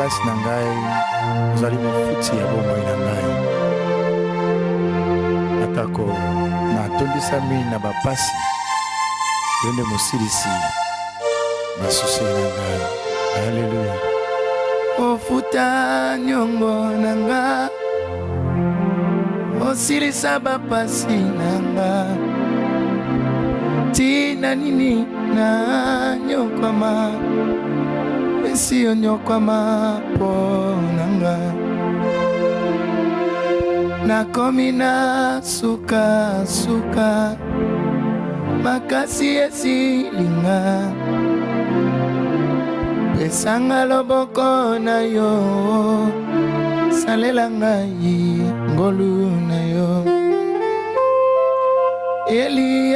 makasi na ngai ozali mofuti ya bomoi na ngai atako natondisami na bapasi yo nde mosilisi basusi na ngai. Alleluya. Ofuta nyongo na nga osilisa bapasi na nga tina nini na nyokwama esi onyokwama po na nga nakomi na suka makasi esilinga pesanga loboko na yo salela ngai ngolu na yo Eli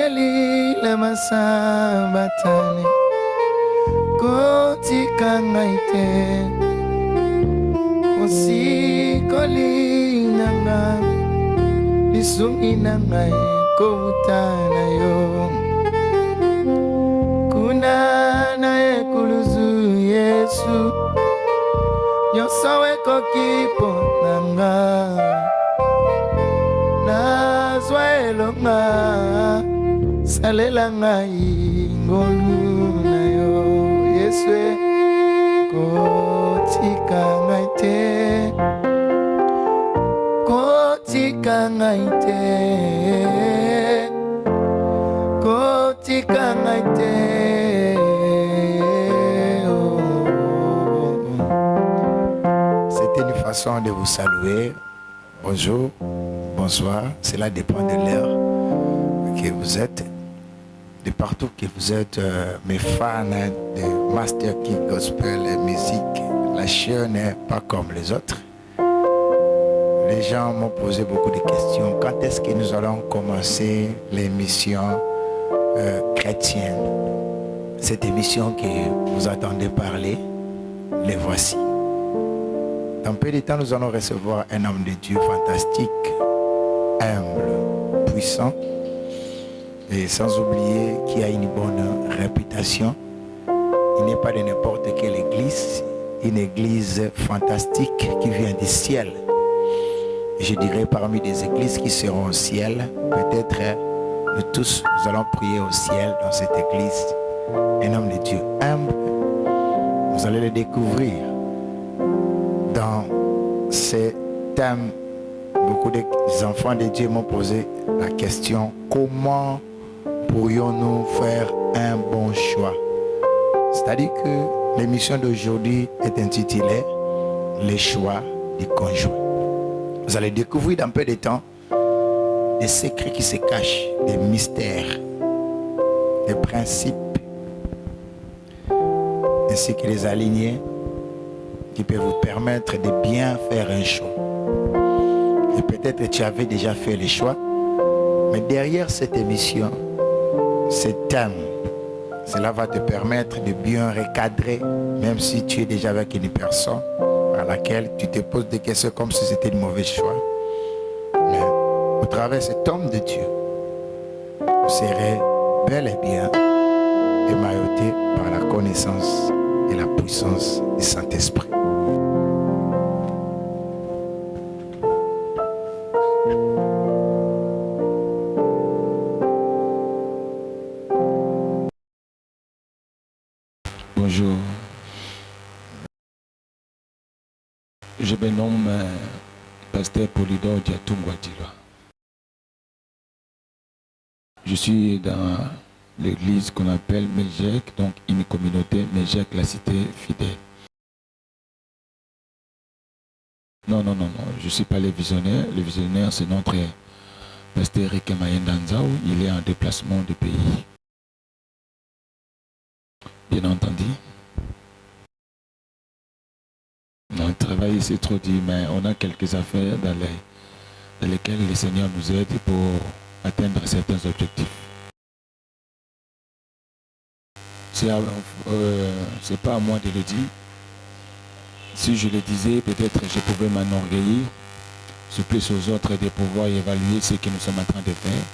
lama sabatani kotika ngai te osikoli na nga lisungi na ngai kouta na yo kuna na ekuluzu Yesu nyonso ekoki mpo na nga nazwa elonga salela ngai ngolu na yo Yesu kotika ngai te kotika ngai te kotika ngai te. C'était une façon de vous saluer. Bonjour, bonsoir, cela dépend de l'heure que vous êtes, de partout que vous êtes, mes fans de Master Key Gospel et musique. La chaîne n'est pas comme les autres. Les gens m'ont posé beaucoup de questions. Quand est-ce que nous allons commencer l'émission chrétienne? Cette émission que vous attendez parler, les voici. Dans peu de temps, nous allons recevoir un homme de Dieu fantastique, humble, puissant, et sans oublier qu'il a une bonne réputation. Il n'est pas de n'importe quelle église, une église fantastique qui vient du ciel. Je dirais parmi des églises qui seront au ciel, peut-être nous tous, nous allons prier au ciel dans cette église. Un homme de Dieu humble, vous allez le découvrir. Dans ces thèmes, beaucoup d'enfants de Dieu m'ont posé la question: comment pourrions-nous faire un bon choix? C'est-à-dire que l'émission d'aujourd'hui est intitulée Les choix du conjoint. Vous allez découvrir dans peu de temps des secrets qui se cachent, des mystères, des principes, ainsi que les alignés qui peut vous permettre de bien faire un choix. Et peut-être que tu avais déjà fait le choix, mais derrière cette émission, ce thème, cela va te permettre de bien recadrer, même si tu es déjà avec une personne à laquelle tu te poses des questions comme si c'était un mauvais choix. Mais au travers de cet homme de Dieu, vous serez bel et bien émailloté par la connaissance et la puissance du Saint-Esprit. Bonjour. Je me nomme Pasteur Polydor Diatungwa Dilwa. Je suis dans l'église qu'on appelle Melgec, donc une communauté Melgec, la cité fidèle. Non, je ne suis pas le visionnaire. Le visionnaire, c'est notre pasteur Rick Mayendanzao. Il est en déplacement de pays. Bien entendu. On travaille, c'est trop dit, mais on a quelques affaires dans lesquelles le Seigneur nous aide pour atteindre certains objectifs. C'est pas à moi de le dire. Si je le disais, peut-être je pouvais m'enorgueillir. C'est plus aux autres de pouvoir évaluer ce que nous sommes en train de faire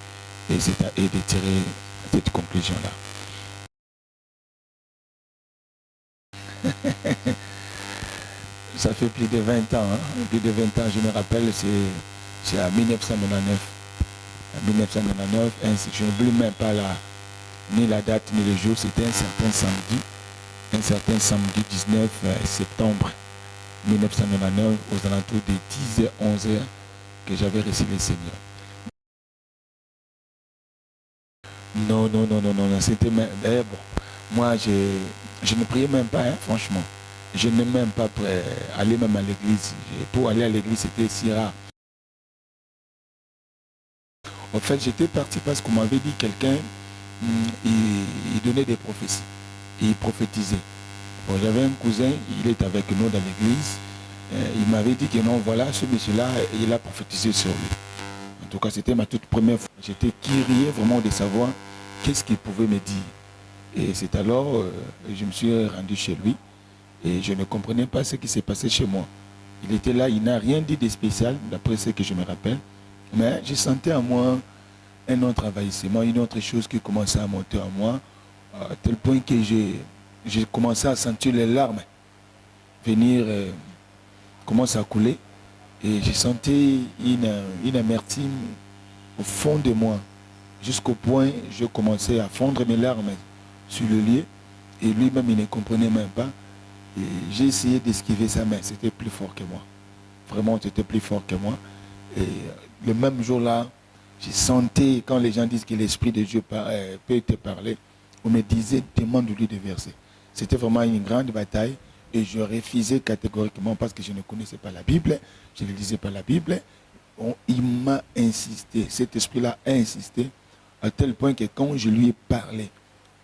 et c'est à eux de tirer cette conclusion-là. Ça fait plus de 20 ans. Hein. Plus de 20 ans, je me rappelle, c'est à 1999. En 1999, je n'oublie même pas ni la date ni le jour, c'était un certain samedi 19 septembre 1999, aux alentours de 10h, 11h, que j'avais reçu le Seigneur. Non, c'était même... bon, moi, je ne priais même pas, hein, franchement. Je n'ai même pas aller même à l'église. Pour aller à l'église, c'était si rare. En fait, j'étais parti parce qu'on m'avait dit quelqu'un, il donnait des prophéties. Il prophétisait. Bon, j'avais un cousin, il est avec nous dans l'église. Il m'avait dit que non, voilà, ce monsieur-là, il a prophétisé sur lui. En tout cas, c'était ma toute première fois. J'étais curieux vraiment de savoir qu'est-ce qu'il pouvait me dire. Et c'est alors, je me suis rendu chez lui. Et je ne comprenais pas ce qui s'est passé chez moi. Il était là, il n'a rien dit de spécial, d'après ce que je me rappelle. Mais je sentais en moi un autre envahissement, une autre chose qui commençait à monter en moi, à tel point que j'ai commencé à sentir les larmes venir, commencer à couler. Et j'ai senti une amertume au fond de moi, jusqu'au point où je commençais à fondre mes larmes sur le lieu. Et lui-même, il ne comprenait même pas. Et j'ai essayé d'esquiver sa main, c'était plus fort que moi. Vraiment, c'était plus fort que moi. Et le même jour-là, j'ai senti, quand les gens disent que l'Esprit de Dieu peut te parler, on me disait, demande-lui de verser. C'était vraiment une grande bataille et je refusais catégoriquement parce que je ne connaissais pas la Bible, je ne lisais pas la Bible. Il m'a insisté, cet esprit-là a insisté à tel point que quand je lui ai parlé,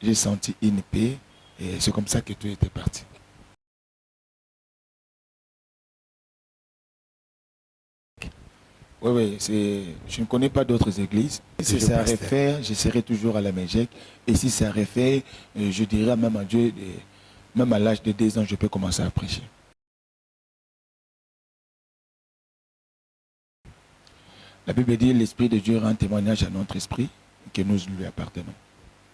j'ai senti une paix et c'est comme ça que tout était parti. Oui, je ne connais pas d'autres églises. Si c'est à refaire, je serai toujours à la Mégèque. Et si c'est à refaire, je dirais même à Dieu, même à l'âge de 2 ans, je peux commencer à prêcher. La Bible dit, l'Esprit de Dieu rend témoignage à notre esprit que nous lui appartenons.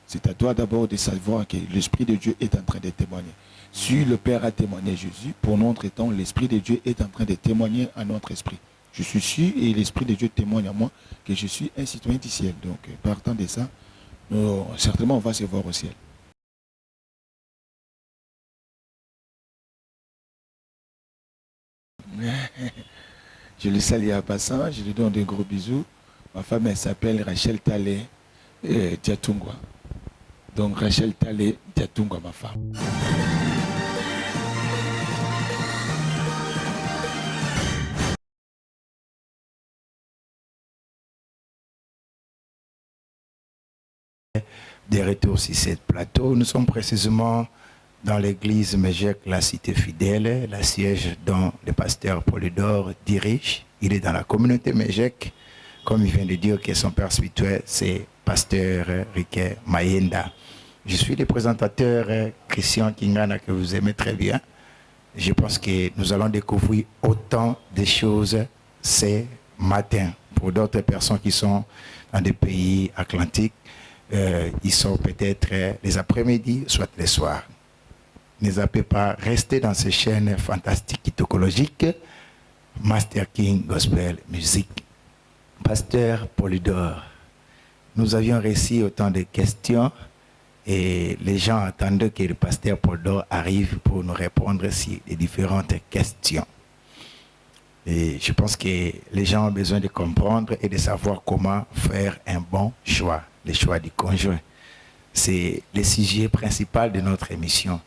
C'est à toi d'abord de savoir que l'Esprit de Dieu est en train de témoigner. Si le Père a témoigné Jésus, pour notre temps, l'Esprit de Dieu est en train de témoigner à notre esprit. Je suis sûr et l'Esprit de Dieu témoigne à moi que je suis un citoyen du ciel. Donc, partant de ça, certainement on va se voir au ciel. Je le salue à passant, je lui donne des gros bisous. Ma femme, elle s'appelle Rachel Talé Diatungwa. Donc, Rachel Talé Diatungwa, ma femme. Des retours sur ce plateau. Nous sommes précisément dans l'église Mégèque, la cité fidèle, la siège dont le pasteur Polydore dirige. Il est dans la communauté Mégèque, comme il vient de dire que son père spirituel, c'est pasteur Riquet Mayenda. Je suis le présentateur Christian Kingana que vous aimez très bien. Je pense que nous allons découvrir autant de choses ce matin. Pour d'autres personnes qui sont dans des pays atlantiques, ils sont peut-être les après-midi, soit les soirs. Ne zappez pas, restez dans ces chaînes fantastiques théologiques, Master King Gospel Music. Pasteur Polydore, nous avions reçu autant de questions et les gens attendaient que le pasteur Polydore arrive pour nous répondre sur les différentes questions. Et je pense que les gens ont besoin de comprendre et de savoir comment faire un bon choix, le choix du conjoint. C'est le sujet principal de notre émission.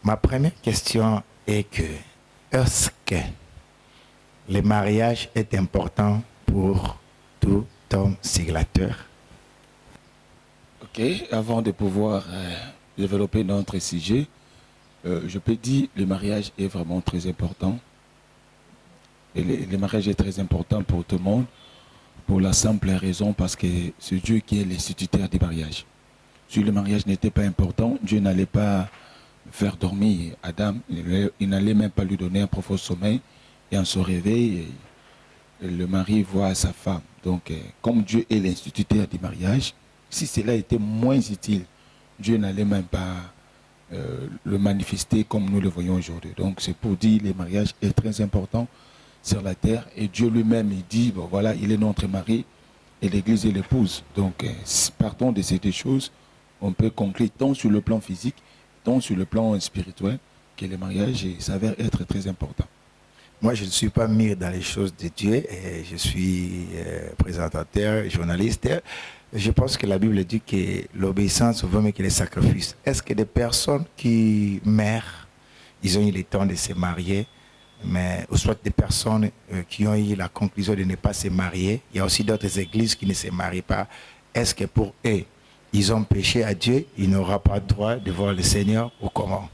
Ma première question est que, est-ce que le mariage est important pour tout homme célibataire? Ok, avant de pouvoir développer notre sujet, je peux dire que le mariage est vraiment très important. Et le mariage est très important pour tout le monde, pour la simple raison parce que c'est Dieu qui est l'instituteur du mariage. Si le mariage n'était pas important, Dieu n'allait pas faire dormir Adam, il n'allait même pas lui donner un profond sommeil, et en se réveil, le mari voit sa femme. Donc, comme Dieu est l'instituteur du mariage, si cela était moins utile, Dieu n'allait même pas le manifester comme nous le voyons aujourd'hui. Donc c'est pour dire que le mariage est très important sur la terre et Dieu lui-même il dit, bon voilà, il est notre mari et l'Église est l'épouse. Donc partons de ces deux choses, on peut conclure tant sur le plan physique, tant sur le plan spirituel, que le mariage s'avère être très important. Moi, je ne suis pas mis dans les choses de Dieu, et je suis présentateur, journaliste. Je pense que la Bible dit que l'obéissance vaut mieux que les sacrifices. Est-ce que des personnes qui meurent, ils ont eu le temps de se marier, mais ou soit des personnes qui ont eu la conclusion de ne pas se marier, il y a aussi d'autres églises qui ne se marient pas. Est-ce que pour eux, ils ont péché à Dieu, ils n'auront pas le droit de voir le Seigneur ou comment?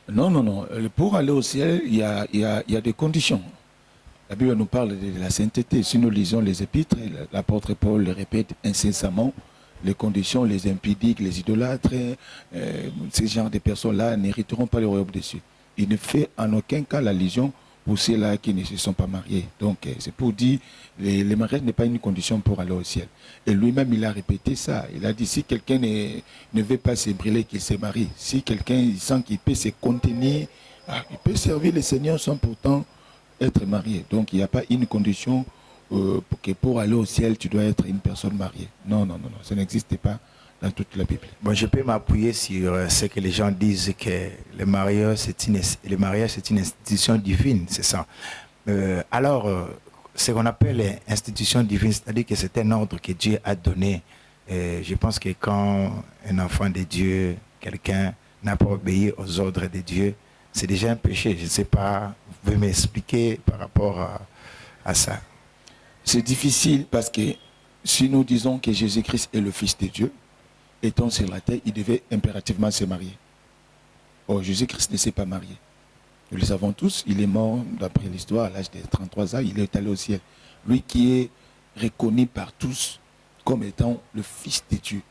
Non, non, non. Pour aller au ciel, il y a des conditions. La Bible nous parle de la sainteté. Si nous lisons les épîtres, l'apôtre Paul le répète incessamment, les conditions, les impudiques, les idolâtres, ces genres de personnes-là n'hériteront pas le royaume des cieux. Il ne fait en aucun cas l'allusion pour ceux-là qui ne se sont pas mariés. Donc, c'est pour dire, le mariage n'est pas une condition pour aller au ciel. Et lui-même, il a répété ça. Il a dit, si quelqu'un ne veut pas se brûler, qu'il se marie. Si quelqu'un sent qu'il peut se contenir, il peut servir le Seigneur sans pourtant être marié. Donc, il n'y a pas une condition que pour aller au ciel, tu dois être une personne mariée. Non, non, non, non, ça n'existe pas dans toute la Bible. Bon, je peux m'appuyer sur ce que les gens disent, que le mariage, c'est une institution divine, c'est ça. Alors, ce qu'on appelle institution divine, c'est-à-dire que c'est un ordre que Dieu a donné. Je pense que quand un enfant de Dieu, quelqu'un n'a pas obéi aux ordres de Dieu, c'est déjà un péché. Je ne sais pas, vous pouvez m'expliquer par rapport à ça? C'est difficile parce que si nous disons que Jésus-Christ est le Fils de Dieu, étant sur la terre, il devait impérativement se marier. Or, Jésus-Christ ne s'est pas marié. Nous le savons tous, il est mort, d'après l'histoire, à l'âge de 33 ans, il est allé au ciel. Lui qui est reconnu par tous comme étant le Fils de Dieu,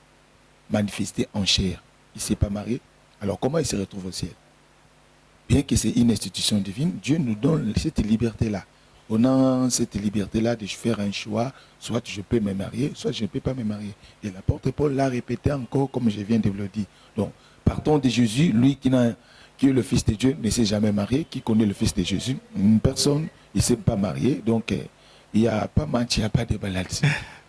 manifesté en chair. Il ne s'est pas marié. Alors comment il se retrouve au ciel? Bien que c'est une institution divine, Dieu nous donne cette liberté-là. On a cette liberté-là de faire un choix, soit je peux me marier, soit je ne peux pas me marier. Et l'apôtre Paul l'a répété encore, comme je viens de le dire. Donc, partons de Jésus, lui qui est le Fils de Dieu, ne s'est jamais marié, qui connaît le Fils de Jésus. Une personne, il ne s'est pas marié, donc il n'y a pas match, il n'y a pas de balade.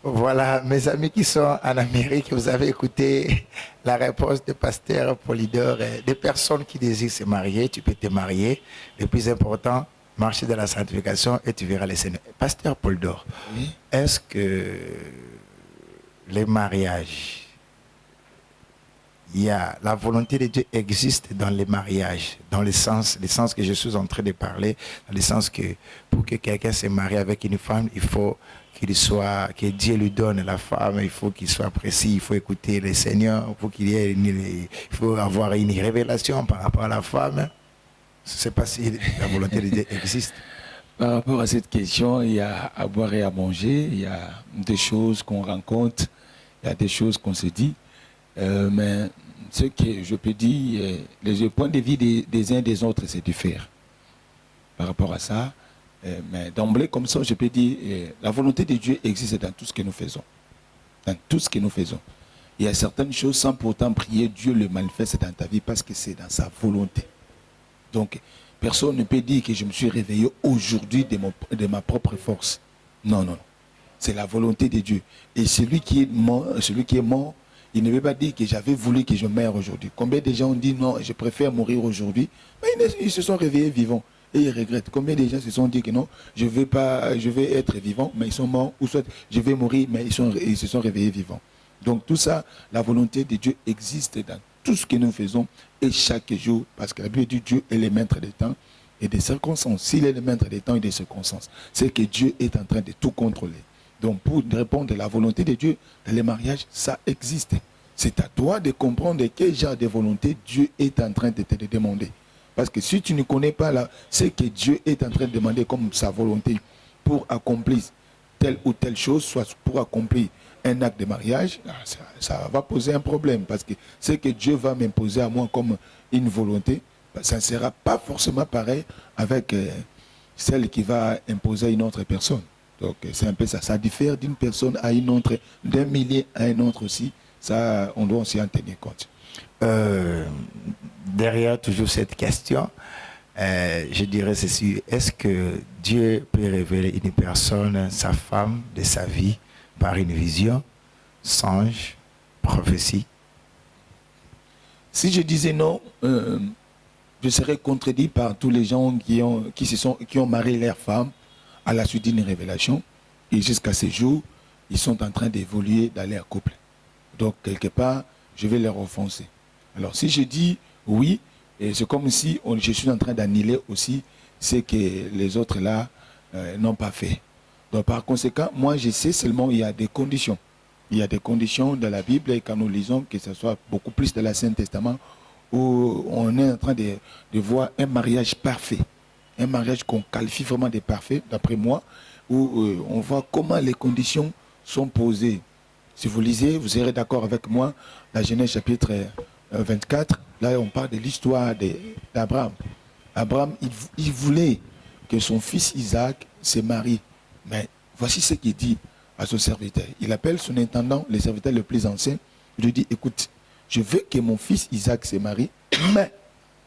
Voilà, mes amis qui sont en Amérique, vous avez écouté la réponse du pasteur Polydore. Des personnes qui désirent se marier, tu peux te marier. Le plus important, marcher dans la sanctification et tu verras les Seigneurs. Pasteur Polydore, oui? Est-ce que les mariages, la volonté de Dieu existe dans les mariages, dans le sens que je suis en train de parler, dans le sens que pour que quelqu'un se marie avec une femme, il faut que Dieu lui donne la femme, il faut qu'il soit précis, il faut écouter le Seigneur, il faut avoir une révélation par rapport à la femme. Je ne sais pas si la volonté de Dieu existe. Par rapport à cette question, il y a à boire et à manger, il y a des choses qu'on rencontre, il y a des choses qu'on se dit, mais ce que je peux dire, les points de vue des uns et des autres, c'est différent. Par rapport à ça, mais d'emblée comme ça, je peux dire, la volonté de Dieu existe dans tout ce que nous faisons. Dans tout ce que nous faisons. Il y a certaines choses, sans pourtant prier, Dieu le manifeste dans ta vie parce que c'est dans sa volonté. Donc, personne ne peut dire que je me suis réveillé aujourd'hui de ma propre force. Non, non, non. C'est la volonté de Dieu. Et celui qui est mort, il ne veut pas dire que j'avais voulu que je meure aujourd'hui. Combien de gens ont dit non, je préfère mourir aujourd'hui, mais ils se sont réveillés vivants. Et ils regrettent. Combien de gens se sont dit que non, je vais être vivant, mais ils sont morts, ou soit je vais mourir, mais ils se sont réveillés vivants. Donc tout ça, la volonté de Dieu existe dans tout ce que nous faisons et chaque jour, parce que la Bible dit Dieu est le maître des temps et des circonstances. S'il est le maître des temps et des circonstances, c'est que Dieu est en train de tout contrôler. Donc pour répondre à la volonté de Dieu dans les mariages, ça existe. C'est à toi de comprendre quel genre de volonté Dieu est en train de te demander. Parce que si tu ne connais pas là, ce que Dieu est en train de demander comme sa volonté pour accomplir telle ou telle chose, soit pour accomplir un acte de mariage, ça va poser un problème. Parce que ce que Dieu va m'imposer à moi comme une volonté, ça ne sera pas forcément pareil avec celle qui va imposer à une autre personne. Donc c'est un peu ça. Ça diffère d'une personne à une autre, d'un millier à un autre aussi. Ça, on doit aussi en tenir compte. Derrière toujours cette question, je dirais ceci, est-ce que Dieu peut révéler une personne, sa femme, de sa vie, par une vision, songe, prophétie? Si je disais non, je serais contredit par tous les gens qui ont marié leur femme à la suite d'une révélation. Et jusqu'à ce jour, ils sont en train d'évoluer dans leur couple. Donc, quelque part, je vais leur offenser. Alors, si je dis oui, c'est comme si je suis en train d'annuler aussi ce que les autres là n'ont pas fait. Donc, par conséquent, moi, je sais seulement qu'il y a des conditions. Il y a des conditions dans la Bible, et quand nous lisons, que ce soit beaucoup plus dans l'Ancien Testament, où on est en train de voir un mariage parfait. Un mariage qu'on qualifie vraiment de parfait, d'après moi, où on voit comment les conditions sont posées. Si vous lisez, vous serez d'accord avec moi, la Genèse chapitre 24, là on parle de l'histoire d'Abraham. Abraham, il voulait que son fils Isaac se marie. Mais voici ce qu'il dit à son serviteur. Il appelle son intendant, le serviteur le plus ancien. Il lui dit, écoute, je veux que mon fils Isaac se marie, mais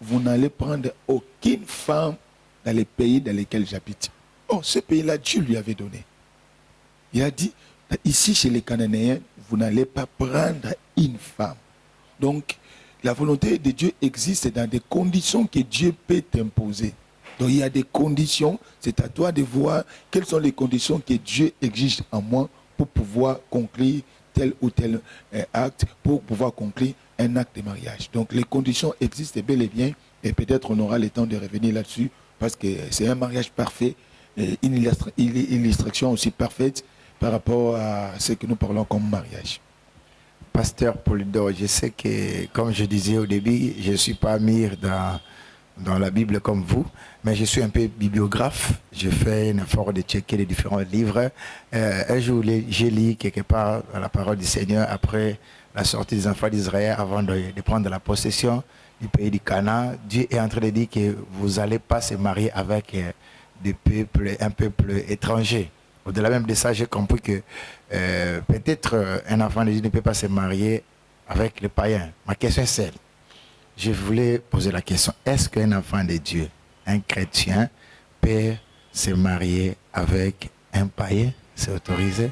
vous n'allez prendre aucune femme dans les pays dans lesquels j'habite. Oh, ce pays-là, Dieu lui avait donné. Il a dit, ici chez les Cananéens, vous n'allez pas prendre une femme. Donc, la volonté de Dieu existe dans des conditions que Dieu peut t'imposer. Donc, il y a des conditions, c'est à toi de voir quelles sont les conditions que Dieu exige en moi pour pouvoir conclure tel ou tel acte, pour pouvoir conclure un acte de mariage. Donc, les conditions existent bel et bien, et peut-être on aura le temps de revenir là-dessus, parce que c'est un mariage parfait, une illustration aussi parfaite par rapport à ce que nous parlons comme mariage. Pasteur Polydor, je sais que, comme je disais au début, je ne suis pas mire dans la Bible comme vous, mais je suis un peu bibliographe. Je fais un effort de checker les différents livres. Un jour, j'ai lu quelque part dans la parole du Seigneur après la sortie des enfants d'Israël, avant de prendre la possession du pays du Canaan. Dieu est en train de dire que vous n'allez pas se marier avec un peuple étranger. Au-delà même de ça, j'ai compris que peut-être un enfant de Dieu ne peut pas se marier avec les païens. Ma question est celle. Je voulais poser la question, est-ce qu'un enfant de Dieu, un chrétien, peut se marier avec un païen? C'est autorisé?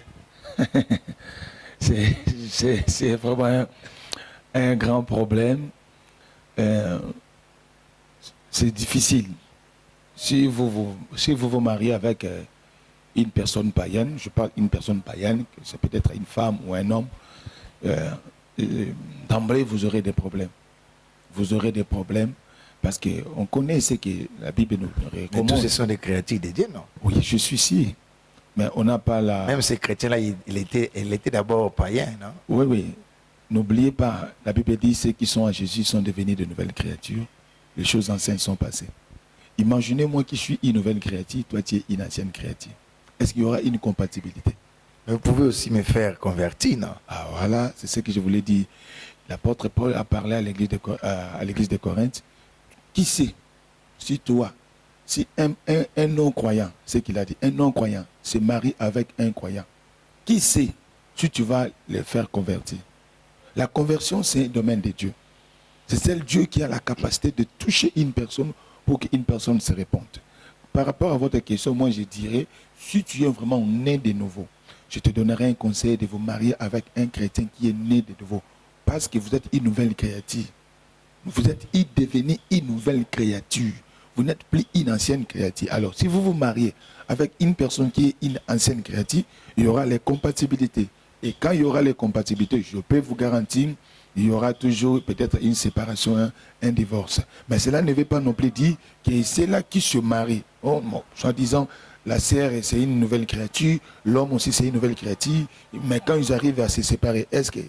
C'est vraiment un grand problème. C'est difficile. Si vous vous mariez avec une personne païenne, je parle d'une personne païenne, c'est peut-être une femme ou un homme, d'emblée vous aurez des problèmes. Vous aurez des problèmes parce qu'on connaît ce que la Bible nous recommande. Mais tous ce sont des créatures de Dieu, non? Oui, je suis sûr. Mais on n'a pas la... Même ces chrétiens-là, il était d'abord païen, non? Oui, oui. N'oubliez pas, la Bible dit ceux qui sont à Jésus sont devenus de nouvelles créatures. Les choses anciennes sont passées. Imaginez moi qui suis une nouvelle créature, toi tu es une ancienne créature. Est-ce qu'il y aura une compatibilité? Mais vous pouvez aussi me faire convertir, non? Ah voilà, c'est ce que je voulais dire. L'apôtre Paul a parlé à l'église de Corinthe. Qui sait, si toi, si un non-croyant, c'est ce qu'il a dit, un non-croyant se marie avec un croyant, qui sait si tu vas les faire convertir? La conversion, c'est un domaine de Dieu. C'est celle Dieu qui a la capacité de toucher une personne pour qu'une personne se réponde. Par rapport à votre question, moi je dirais, si tu es vraiment né de nouveau, je te donnerai un conseil de vous marier avec un chrétien qui est né de nouveau. Parce que vous êtes une nouvelle créature. Vous êtes devenu une nouvelle créature. Vous n'êtes plus une ancienne créature. Alors, si vous vous mariez avec une personne qui est une ancienne créature, il y aura les compatibilités. Et quand il y aura les compatibilités, je peux vous garantir, il y aura toujours peut-être une séparation, un divorce. Mais cela ne veut pas non plus dire que c'est là qui se marie. Oh, bon, soi-disant, la sœur, c'est une nouvelle créature, l'homme aussi, c'est une nouvelle créature. Mais quand ils arrivent à se séparer, est-ce que...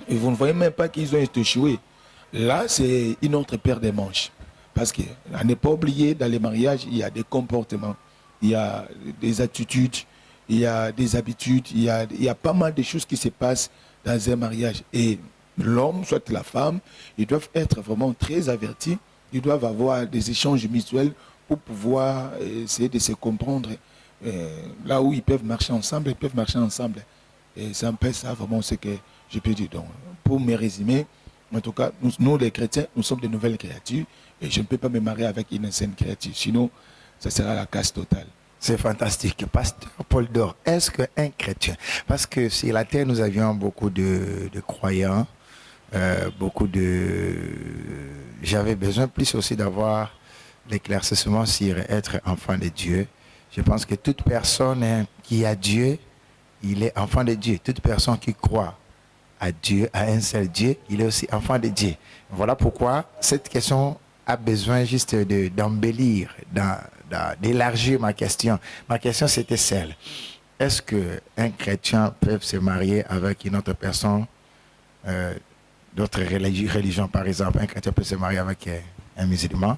Et vous ne voyez même pas qu'ils ont échoué. Là, c'est une autre paire de manches. Parce qu'on n'est pas oublié, dans les mariages, il y a des comportements, il y a des attitudes, il y a des habitudes, il y a pas mal de choses qui se passent dans un mariage. Et l'homme, soit la femme, ils doivent être vraiment très avertis. Ils doivent avoir des échanges mutuels pour pouvoir essayer de se comprendre. Là où ils peuvent marcher ensemble, ils peuvent marcher ensemble. Et c'est un peu ça vraiment ce que je peux dire. Donc, pour me résumer, En tout cas, nous les chrétiens, nous sommes de nouvelles créatures et je ne peux pas me marier avec une ancienne créature. Sinon, ça sera la casse totale. C'est fantastique. Pasteur Paul Dor, est-ce qu'un chrétien, parce que sur la terre, nous avions beaucoup de croyants, j'avais besoin plus aussi d'avoir l'éclaircissement sur être enfant de Dieu. Je pense que toute personne qui a Dieu, il est enfant de Dieu. Toute personne qui croit à Dieu, à un seul Dieu, il est aussi enfant de Dieu. Voilà pourquoi cette question a besoin juste d'embellir, d'élargir ma question. Ma question, c'était celle. Est-ce qu'un chrétien peut se marier avec une autre personne d'autres religions, par exemple? Un chrétien peut se marier avec un musulman,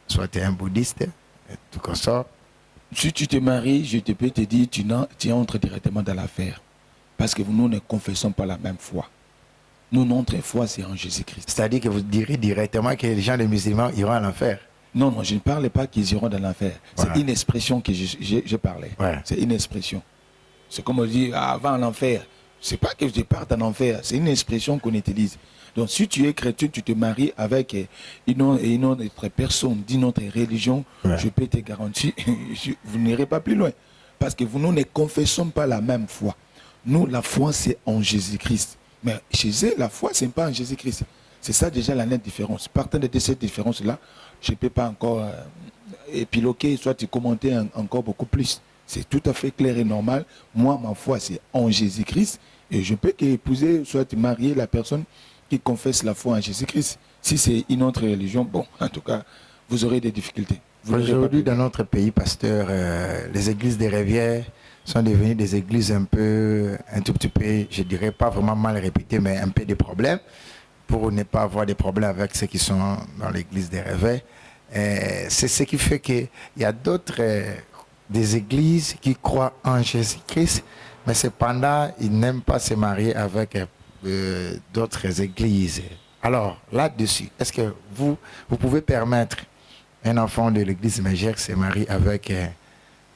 soit un bouddhiste, tout comme ça. Si tu te maries, je peux te dire, tu entres directement dans l'affaire. Parce que nous ne confessons pas la même foi. Nous, notre foi, c'est en Jésus-Christ. C'est-à-dire que vous direz directement que les gens des musulmans iront à l'enfer? Non, non, je ne parlais pas qu'ils iront dans l'enfer. Voilà. C'est une expression que je parlais. Ouais. C'est une expression. C'est comme on dit, avant l'enfer. C'est pas que je parte en enfer, c'est une expression qu'on utilise. Donc si tu es chrétien, tu te maries avec une autre personne d'une autre religion, ouais. Je peux te garantir, vous n'irez pas plus loin. Parce que nous ne confessons pas la même foi. Nous, la foi, c'est en Jésus-Christ. Mais chez eux, la foi, ce n'est pas en Jésus-Christ. C'est ça déjà la nette différence. Partant de cette différence-là, je ne peux pas encore épiloguer, soit commenter encore beaucoup plus. C'est tout à fait clair et normal. Moi, ma foi, c'est en Jésus-Christ. Et je peux qu'épouser, soit marier la personne qui confesse la foi en Jésus-Christ. Si c'est une autre religion, bon, en tout cas, vous aurez des difficultés. Aujourd'hui, dans notre pays, pasteur, les églises des rivières sont devenues des églises un tout petit peu, je dirais pas vraiment mal réputées, mais un peu des problèmes, pour ne pas avoir des problèmes avec ceux qui sont dans l'église des rivières. C'est ce qui fait qu'il y a d'autres des églises qui croient en Jésus-Christ, mais cependant, ils n'aiment pas se marier avec d'autres églises. Alors, là-dessus, est-ce que vous pouvez permettre un enfant de l'église Mégère se marie avec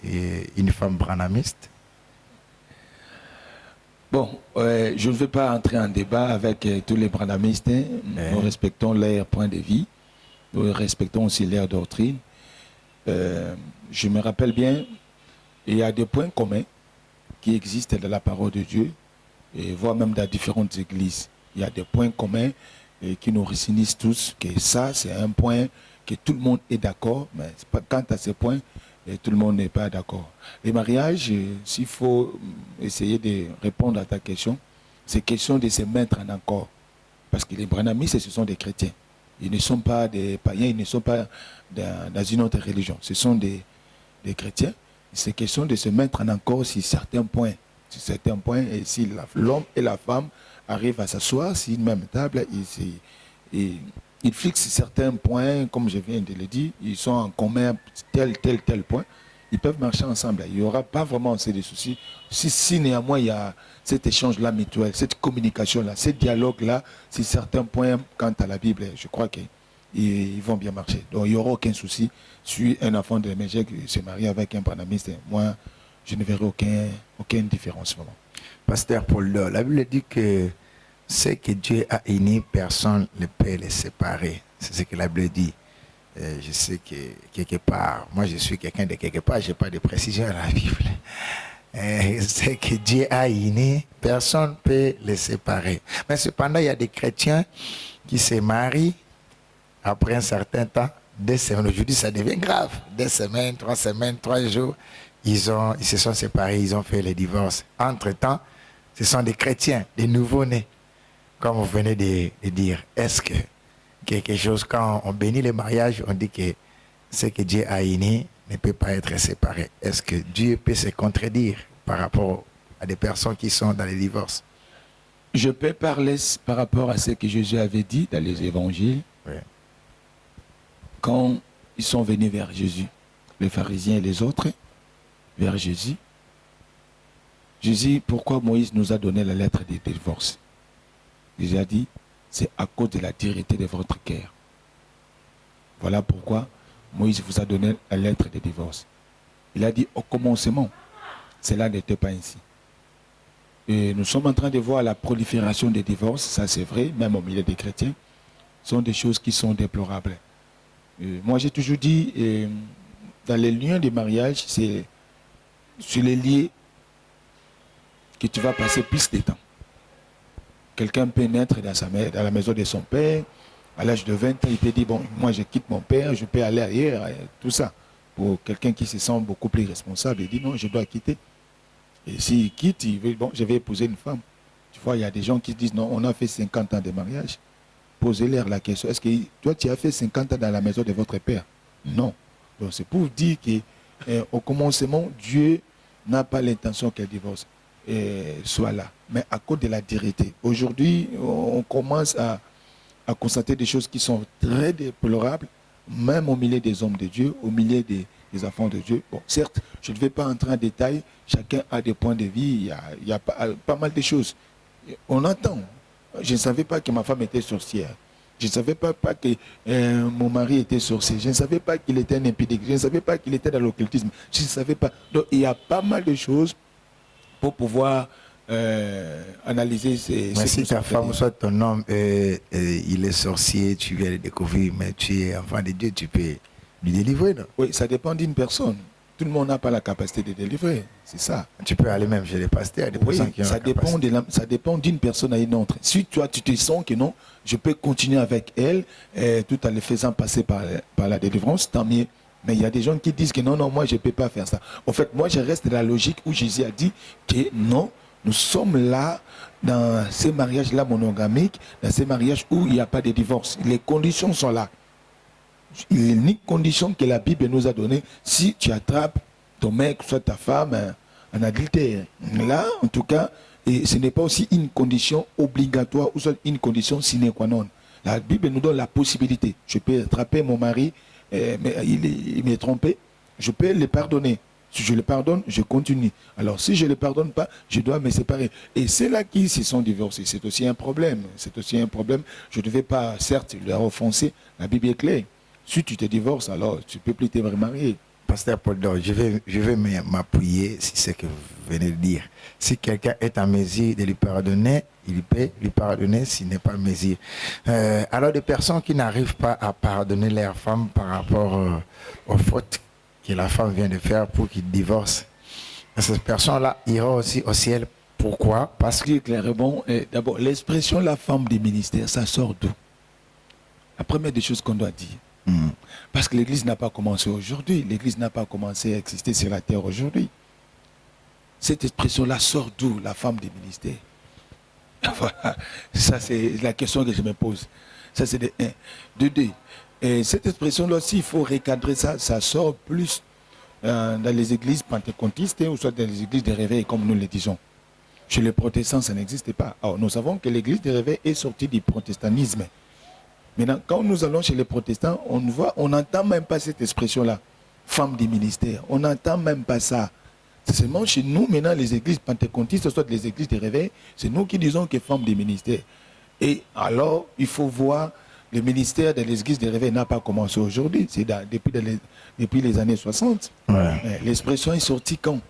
une femme branhamiste? Bon, je ne veux pas entrer en débat avec tous les branhamistes. Nous respectons leur point de vue. Nous respectons aussi leur doctrine. Je me rappelle bien, il y a des points communs qui existent dans la parole de Dieu, et voire même dans différentes églises. Il y a des points communs qui nous réunissent tous, que ça, c'est un point que tout le monde est d'accord, mais quant à ces points, tout le monde n'est pas d'accord. Les mariages, s'il faut essayer de répondre à ta question, c'est question de se mettre en accord. Parce que les branhamistes, ce sont des chrétiens. Ils ne sont pas des païens, ils ne sont pas dans une autre religion. Ce sont des chrétiens. C'est question de se mettre en accord sur certains points. Sur certains points, et si l'homme et la femme arrivent à s'asseoir sur une même table, ils fixent certains points, comme je viens de le dire, ils sont en commun tel point. Ils peuvent marcher ensemble. Il n'y aura pas vraiment assez de soucis. Si néanmoins il y a cet échange-là mutuel, cette communication-là, ce dialogue-là, sur certains points, quant à la Bible, je crois qu'ils vont bien marcher. Donc il n'y aura aucun souci. Si un enfant de Mégère se marie avec un branhamiste, moi, je ne verrai aucune différence. Vraiment. Pasteur Paul, la Bible dit que ce que Dieu a uni, personne ne peut les séparer. C'est ce que la Bible dit. Je sais que quelque part, moi je suis quelqu'un de quelque part, je n'ai pas de précision à la Bible. Ce que Dieu a uni, personne ne peut les séparer. Mais cependant, il y a des chrétiens qui se marient après un certain temps, 2 semaines. Aujourd'hui, ça devient grave. 2 semaines, 3 jours, ils se sont séparés, ils ont fait le divorce. Entre-temps, ce sont des chrétiens, des nouveaux-nés. Comme vous venez de dire, est-ce que quelque chose, quand on bénit le mariage, on dit que ce que Dieu a uni ne peut pas être séparé. Est-ce que Dieu peut se contredire par rapport à des personnes qui sont dans les divorces? Je peux parler par rapport à ce que Jésus avait dit dans les évangiles. Oui. Quand ils sont venus vers Jésus, les pharisiens et les autres, vers Jésus, Jésus, pourquoi Moïse nous a donné la lettre de divorce? Jésus a dit, c'est à cause de la dureté de votre cœur. Voilà pourquoi Moïse vous a donné la lettre de divorce. Il a dit, au commencement, cela n'était pas ainsi. Et nous sommes en train de voir la prolifération des divorces, ça c'est vrai, même au milieu des chrétiens. Ce sont des choses qui sont déplorables. Moi j'ai toujours dit, dans les liens de mariage, c'est sur les liés que tu vas passer plus de temps. Quelqu'un peut naître dans la maison de son père, à l'âge de 20 ans, il peut dire, bon, moi je quitte mon père, je peux aller ailleurs, tout ça. Pour quelqu'un qui se sent beaucoup plus responsable, il dit, non, je dois quitter. Et s'il quitte, il veut, bon, je vais épouser une femme. Tu vois, il y a des gens qui disent, non, on a fait 50 ans de mariage. Posez-leur la question, est-ce que toi, tu as fait 50 ans dans la maison de votre père? Non. Donc c'est pour dire qu'au commencement, Dieu n'a pas l'intention qu'elle divorce soit là. Mais à cause de la dureté. Aujourd'hui, on commence à constater des choses qui sont très déplorables, même au milieu des hommes de Dieu, au milieu des enfants de Dieu. Bon, certes, je ne vais pas entrer en détail, chacun a des points de vie, il y a pas mal de choses. On entend. Je ne savais pas que ma femme était sorcière. Je ne savais pas que mon mari était sorcier. Je ne savais pas qu'il était un impédique. Je ne savais pas qu'il était dans l'occultisme. Je ne savais pas. Donc, il y a pas mal de choses pour pouvoir analyser ces mais si ta femme, soit ton homme, il est sorcier, tu viens de découvrir, mais tu es enfant de Dieu, tu peux lui délivrer, non? Oui, ça dépend d'une personne. Tout le monde n'a pas la capacité de délivrer, c'est ça. Tu peux aller même chez les pasteurs, des personnes qui ont ça dépend d'une personne à une autre. Si toi, tu te sens que non, je peux continuer avec elle, tout en le faisant passer par la délivrance, tant mieux. Mais il y a des gens qui disent que non, non, moi, je ne peux pas faire ça. En fait, moi, je reste dans la logique où Jésus a dit que non, nous sommes là, dans ces mariages-là monogamiques, dans ces mariages où il n'y a pas de divorce. Les conditions sont là. Il y a une condition que la Bible nous a donnée, si tu attrapes ton mec, soit ta femme, en adultère. Là, en tout cas, et ce n'est pas aussi une condition obligatoire ou soit une condition sine qua non. La Bible nous donne la possibilité. Je peux attraper mon mari, mais il m'est trompé, je peux le pardonner. Si je le pardonne, je continue. Alors, si je ne le pardonne pas, je dois me séparer. Et c'est là qu'ils se sont divorcés. C'est aussi un problème. C'est aussi un problème. Je ne devais pas, certes, leur offenser. La Bible est claire. Si tu te divorces, alors tu ne peux plus te remarier. Pasteur Paul Dor, je vais m'appuyer sur ce que vous venez de dire. Si quelqu'un est en mesure de lui pardonner, il peut lui pardonner s'il n'est pas en mesure. Alors, des personnes qui n'arrivent pas à pardonner leur femme par rapport aux fautes que la femme vient de faire pour qu'il divorce, cette personne-là ira aussi au ciel. Pourquoi? Parce que clairement, d'abord, l'expression la femme du ministère, ça sort d'où? La première des choses qu'on doit dire. Parce que l'Église n'a pas commencé aujourd'hui. L'Église n'a pas commencé à exister sur la terre aujourd'hui. Cette expression-là sort d'où, la femme du ministère? Voilà. Ça, c'est la question que je me pose. Ça, c'est de 1. De 2. Et cette expression-là aussi, il faut recadrer ça. Ça sort plus dans les églises pentecôtistes ou soit dans les églises de réveil, comme nous le disons. Chez les protestants, ça n'existe pas. Alors, nous savons que l'église de réveil est sortie du protestantisme. Maintenant, quand nous allons chez les protestants, on n'entend même pas cette expression-là, femme du ministère. On n'entend même pas ça. C'est seulement chez nous, maintenant, les églises pentecôtistes, soit les églises de réveil, c'est nous qui disons que femme du ministère. Et alors, il faut voir, le ministère de l'église de réveil n'a pas commencé aujourd'hui, c'est depuis les années 60. Ouais. L'expression est sortie quand?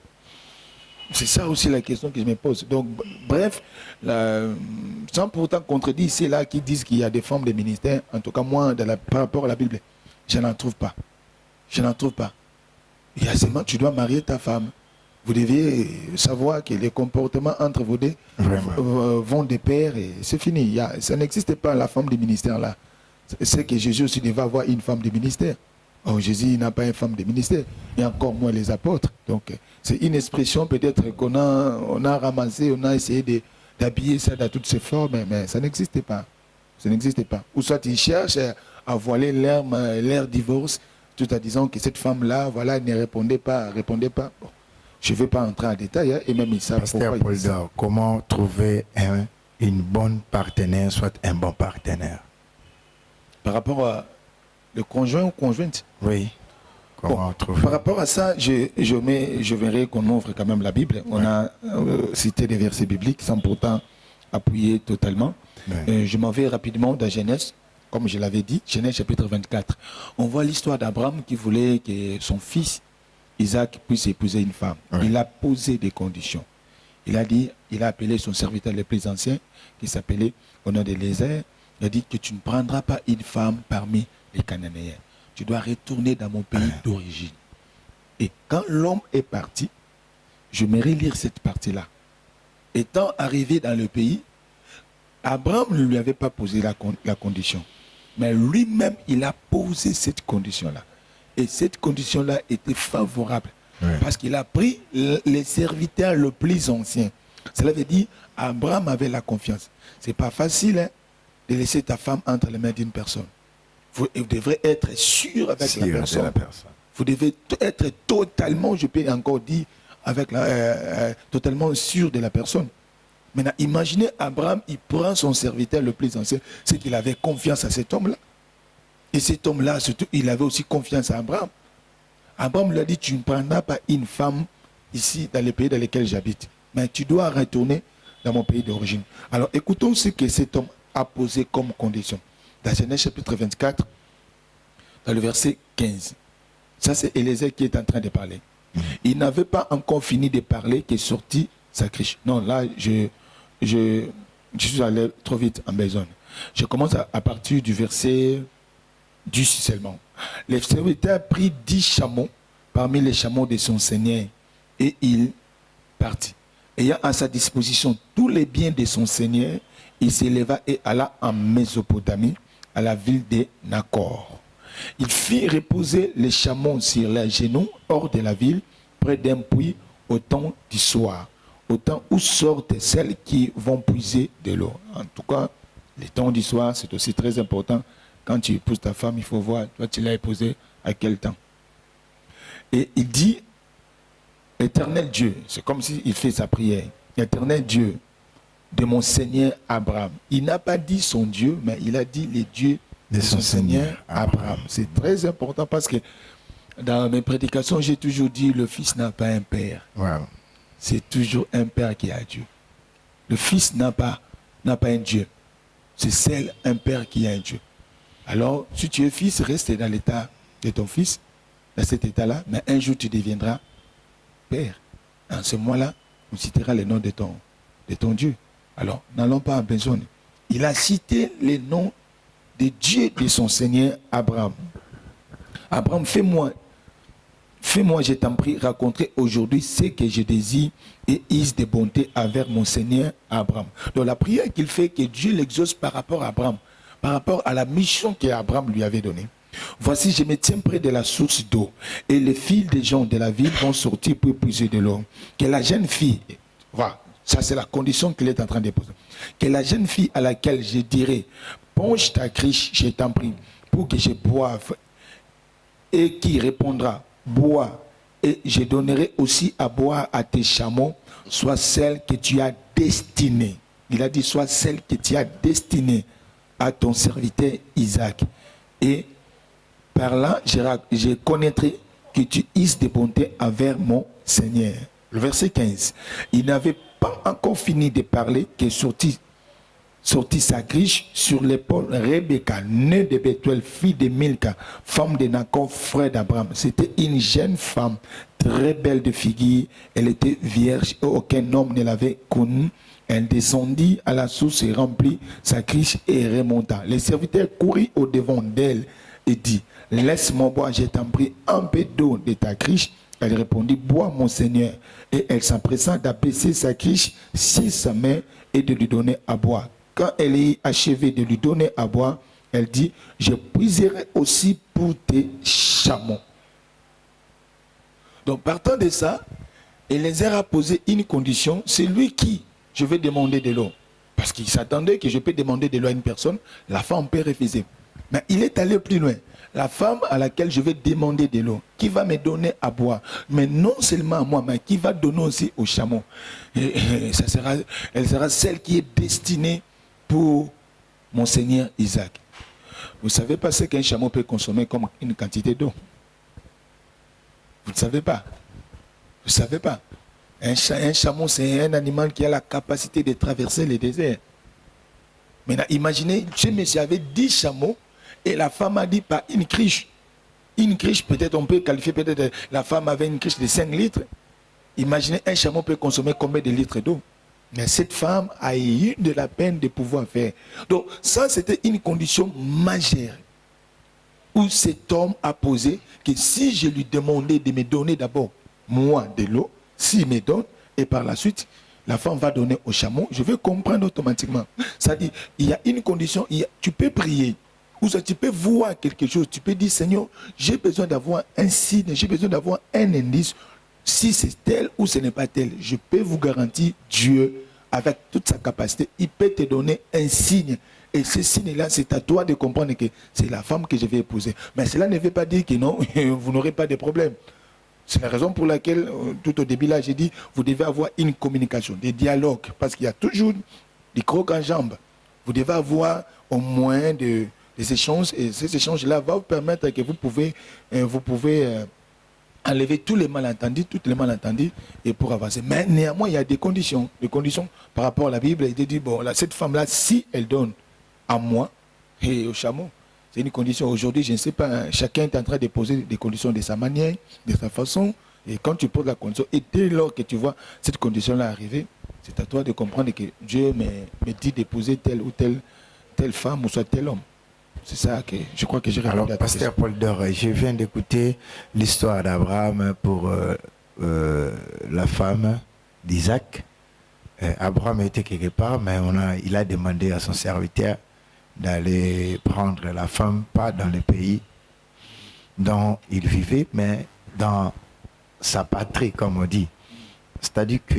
C'est ça aussi la question que je me pose. Donc, bref, sans pourtant contredire ceux-là qui disent qu'il y a des femmes de ministère, en tout cas moi, par rapport à la Bible, je n'en trouve pas. Je n'en trouve pas. Il y a seulement, tu dois marier ta femme. Vous devez savoir que les comportements entre vous deux vont de pair et c'est fini. Ça n'existe pas, la femme de ministère là. C'est que Jésus aussi devait avoir une femme de ministère. Oh, Jésus n'a pas une femme de ministère, et encore moins les apôtres. Donc, c'est une expression peut-être qu'on a ramassée, on a essayé d'habiller ça dans toutes ses formes, mais ça n'existait pas. Ça n'existait pas. Ou soit ils cherchent à voiler leur divorce, tout en disant que cette femme-là, voilà, elle ne répondait pas. Bon, je ne vais pas entrer en détail, hein, et même ils savent pourquoi. Pasteur Paul Dor, comment trouver une bonne partenaire, soit un bon partenaire? Par rapport à le conjoint ou conjointe? Oui. Bon, par rapport à ça, je verrai qu'on ouvre quand même la Bible. On a cité des versets bibliques sans pourtant appuyer totalement. Je m'en vais rapidement dans Genèse, comme je l'avais dit, Genèse chapitre 24. On voit l'histoire d'Abraham qui voulait que son fils Isaac puisse épouser une femme. Il a posé des conditions. il a appelé son serviteur le plus ancien, qui s'appelait au nom d'Élézer. Il a dit que tu ne prendras pas une femme parmi les Cananéens. Tu dois retourner dans mon pays d'origine. Et quand l'homme est parti, je me relire cette partie-là. Étant arrivé dans le pays, Abraham ne lui avait pas posé la condition. Mais lui-même, il a posé cette condition-là. Et cette condition-là était favorable. Ouais. Parce qu'il a pris les serviteurs le plus ancien. Cela veut dire, Abraham avait la confiance. Ce n'est pas facile de laisser ta femme entre les mains d'une personne. Vous devrez être sûr avec la personne. Vous devez être totalement, je peux encore dire, totalement sûr de la personne. Maintenant, imaginez Abraham, il prend son serviteur le plus ancien, c'est qu'il avait confiance à cet homme-là. Et cet homme-là, surtout, il avait aussi confiance à Abraham. Abraham lui a dit, tu ne prendras pas une femme ici, dans les pays dans lesquels j'habite. Mais tu dois retourner dans mon pays d'origine. Alors, écoutons ce que cet homme a posé comme condition. Dans Genèse chapitre 24, dans le verset 15. Ça, c'est Élézer qui est en train de parler. Il n'avait pas encore fini de parler qu'est sorti sa criche. Non, là, je suis allé trop vite en besogne. Je commence à partir du verset 10 seulement. Le serviteur prit 10 chameaux parmi les chameaux de son seigneur et il partit. Ayant à sa disposition tous les biens de son seigneur, il s'éleva et alla en Mésopotamie, à la ville de Nakor. Il fit reposer les chameaux sur leurs genoux hors de la ville, près d'un puits au temps du soir, au temps où sortent celles qui vont puiser de l'eau. En tout cas, le temps du soir, c'est aussi très important. Quand tu épouses ta femme, il faut voir, toi tu l'as épousée à quel temps. Et il dit, Éternel Dieu, c'est comme s'il fait sa prière, Éternel Dieu de mon Seigneur Abraham. Il n'a pas dit son Dieu, mais il a dit les dieux de son Seigneur Abraham. C'est très important parce que dans mes prédications, j'ai toujours dit le fils n'a pas un père. Wow. C'est toujours un père qui a Dieu. Le fils n'a pas un Dieu. C'est seul un père qui a un Dieu. Alors, si tu es fils, reste dans l'état de ton fils, dans cet état-là, mais un jour tu deviendras père. En ce moment-là, on citera le nom de ton Dieu. Alors, n'allons pas en besogne. Il a cité les noms de Dieu de son Seigneur Abraham. Abraham, fais-moi, je t'en prie, raconter aujourd'hui ce que je désire et ise de bonté envers mon Seigneur Abraham. Donc la prière qu'il fait, que Dieu l'exauce par rapport à Abraham, par rapport à la mission qu'Abraham lui avait donnée. Voici, je me tiens près de la source d'eau et les filles des gens de la ville vont sortir pour puiser de l'eau. Que la jeune fille, voilà, ça c'est la condition qu'il est en train de poser. Que la jeune fille à laquelle je dirai, penche ta criche, je t'en prie, pour que je boive, et qui répondra, bois, et je donnerai aussi à boire à tes chameaux, soit celle que tu as destinée. Il a dit, soit celle que tu as destinée à ton serviteur Isaac. Et par là, je connaîtrai que tu ises de bonté envers mon Seigneur. Le verset 15. Il n'avait pas encore fini de parler que sortit sa criche sur l'épaule Rebecca, née de Bethuel, fille de Milka, femme de Nakor, frère d'Abraham. C'était une jeune femme, très belle de figure. Elle était vierge et aucun homme ne l'avait connue. Elle descendit à la source et remplit sa criche et remonta. Les serviteurs coururent au-devant d'elle et dit, laisse-moi boire, je t'en prie, un peu d'eau de ta criche. Elle répondit, bois mon Seigneur. Et elle s'empressa d'abaisser sa criche sur sa main et de lui donner à boire. Quand elle eut achevé de lui donner à boire, elle dit, je puiserai aussi pour tes chameaux. Donc partant de ça, Élézer a posé une condition, c'est lui qui, je vais demander de l'eau. Parce qu'il s'attendait que je peux demander de l'eau à une personne, la femme peut refuser. Mais il est allé plus loin. La femme à laquelle je vais demander de l'eau, qui va me donner à boire, mais non seulement à moi, mais qui va donner aussi aux chameaux. Elle sera celle qui est destinée pour mon Seigneur Isaac. Vous ne savez pas ce qu'un chameau peut consommer comme une quantité d'eau. Vous ne savez pas. Vous ne savez pas. Un chameau, c'est un animal qui a la capacité de traverser le désert. Maintenant, imaginez, ce monsieur avait 10 chameaux et la femme a dit pas une criche. Une criche, peut-être on peut qualifier, peut-être la femme avait une criche de 5 litres. Imaginez, un chameau peut consommer combien de litres d'eau? Mais cette femme a eu de la peine de pouvoir faire. Donc ça, c'était une condition majeure où cet homme a posé que si je lui demandais de me donner d'abord, moi, de l'eau, s'il me donne, et par la suite, la femme va donner au chameau, je vais comprendre automatiquement. C'est-à-dire, il y a une condition, tu peux prier, ou ça, tu peux voir quelque chose, tu peux dire, Seigneur, j'ai besoin d'avoir un signe, j'ai besoin d'avoir un indice. Si c'est tel ou ce n'est pas tel, je peux vous garantir, Dieu, avec toute sa capacité, il peut te donner un signe. Et ce signe-là, c'est à toi de comprendre que c'est la femme que je vais épouser. Mais cela ne veut pas dire que non, vous n'aurez pas de problème. C'est la raison pour laquelle, tout au début là, j'ai dit, vous devez avoir une communication, des dialogues, parce qu'il y a toujours des crocs en jambes. Vous devez avoir au moins des échanges, et ces échanges-là vont vous permettre que vous pouvez enlever tous les malentendus, et pour avancer. Mais néanmoins, il y a des conditions par rapport à la Bible. Il dit, bon, là, cette femme-là, si elle donne à moi et au chameau, c'est une condition. Aujourd'hui, je ne sais pas, hein, chacun est en train de poser des conditions de sa manière, de sa façon. Et quand tu poses la condition, et dès lors que tu vois cette condition-là arriver, c'est à toi de comprendre que Dieu me dit d'épouser telle ou telle femme ou soit tel homme. C'est ça que je crois que j'ai répondu. Alors, Pasteur Paul Dor, je viens d'écouter l'histoire d'Abraham pour la femme d'Isaac. Abraham était quelque part, mais il a demandé à son serviteur d'aller prendre la femme, pas dans le pays dont il vivait, mais dans sa patrie, comme on dit. C'est-à-dire que